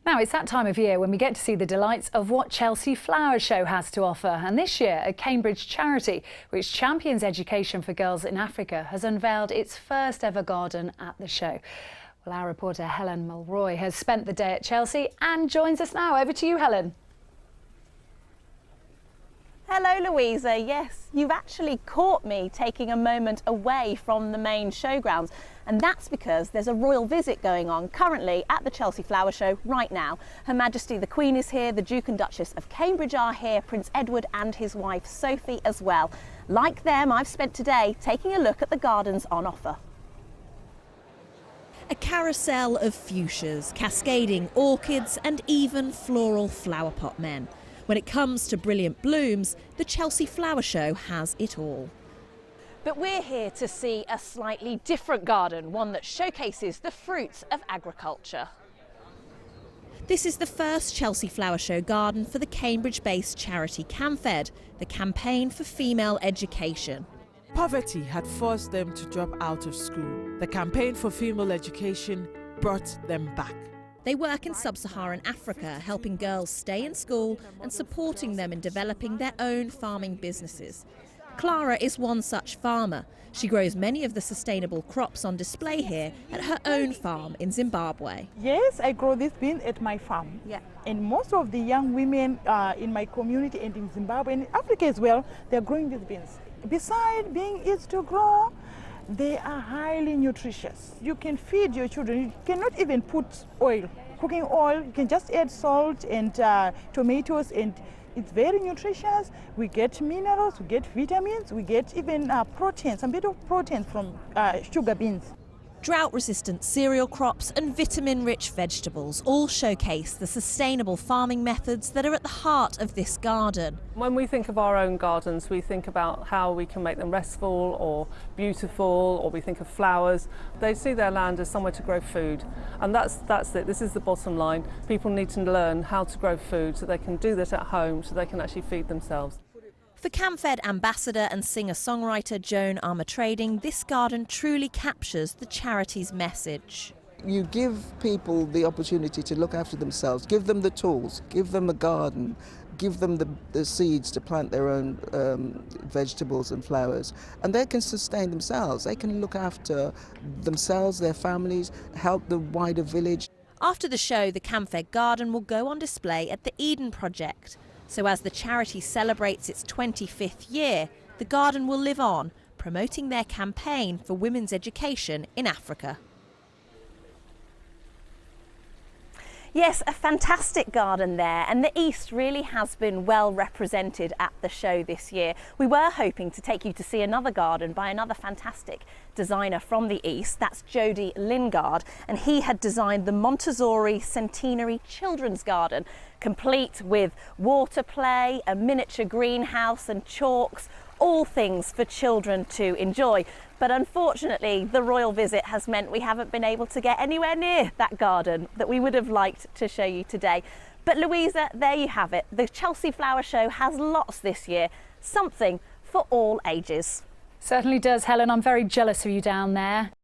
Now it's that time of year when we get to see the delights of what Chelsea Flower Show has to offer. And this year, a Cambridge charity which champions education for girls in Africa has unveiled its first ever garden at the show. Well, our reporter Helen Mulroy has spent the day at Chelsea and joins us now. Over to you, Helen. Hello, Louisa. Yes, you've actually caught me taking a moment away from the main showgrounds, and that's because there's a royal visit going on currently at the Chelsea Flower Show right now. Her Majesty the Queen is here, the Duke and Duchess of Cambridge are here, Prince Edward and his wife Sophie as well. Like them, I've spent today taking a look at the gardens on offer. A carousel of fuchsias, cascading orchids and even floral flower pot men. When it comes to brilliant blooms, the Chelsea Flower Show has it all. But we're here to see a slightly different garden, one that showcases the fruits of agriculture. This is the first Chelsea Flower Show garden for the Cambridge-based charity CamFed, the Campaign for Female Education. Poverty had forced them to drop out of school. The Campaign for Female Education brought them back. They work in sub-Saharan Africa, helping girls stay in school and supporting them in developing their own farming businesses. Clara is one such farmer. She grows many of the sustainable crops on display here at her own farm in Zimbabwe. Yes, I grow this bean at my farm. Yeah. And most of the young women in my community and in Zimbabwe and in Africa as well, they're growing these beans. Besides being easy to grow, they are highly nutritious. You can feed your children. You cannot even put oil, cooking oil. You can just add salt and tomatoes, and it's very nutritious. We get minerals, we get vitamins, we get even protein, some bit of protein from sugar beans. Drought-resistant cereal crops and vitamin-rich vegetables all showcase the sustainable farming methods that are at the heart of this garden. When we think of our own gardens, we think about how we can make them restful or beautiful, or we think of flowers. They see their land as somewhere to grow food, and that's it. This is the bottom line. People need to learn how to grow food so they can do that at home, so they can actually feed themselves. For CamFed ambassador and singer-songwriter Joan Armatrading, this garden truly captures the charity's message. You give people the opportunity to look after themselves, give them the tools, give them a garden, give them the seeds to plant their own vegetables and flowers, and they can sustain themselves. They can look after themselves, their families, help the wider village. After the show, the CamFed garden will go on display at the Eden Project. So as the charity celebrates its 25th year, the garden will live on, promoting their campaign for women's education in Africa. Yes, a fantastic garden there, and the East really has been well represented at the show this year. We were hoping to take you to see another garden by another fantastic designer from the East. That's Jody Lingard, and he had designed the Montessori Centenary Children's Garden, complete with water play, a miniature greenhouse and chalks, all things for children to enjoy. But unfortunately, the royal visit has meant we haven't been able to get anywhere near that garden that we would have liked to show you today. But Louisa, there you have it. The Chelsea Flower Show has lots this year, something for all ages. Certainly does, Helen. I'm very jealous of you down there.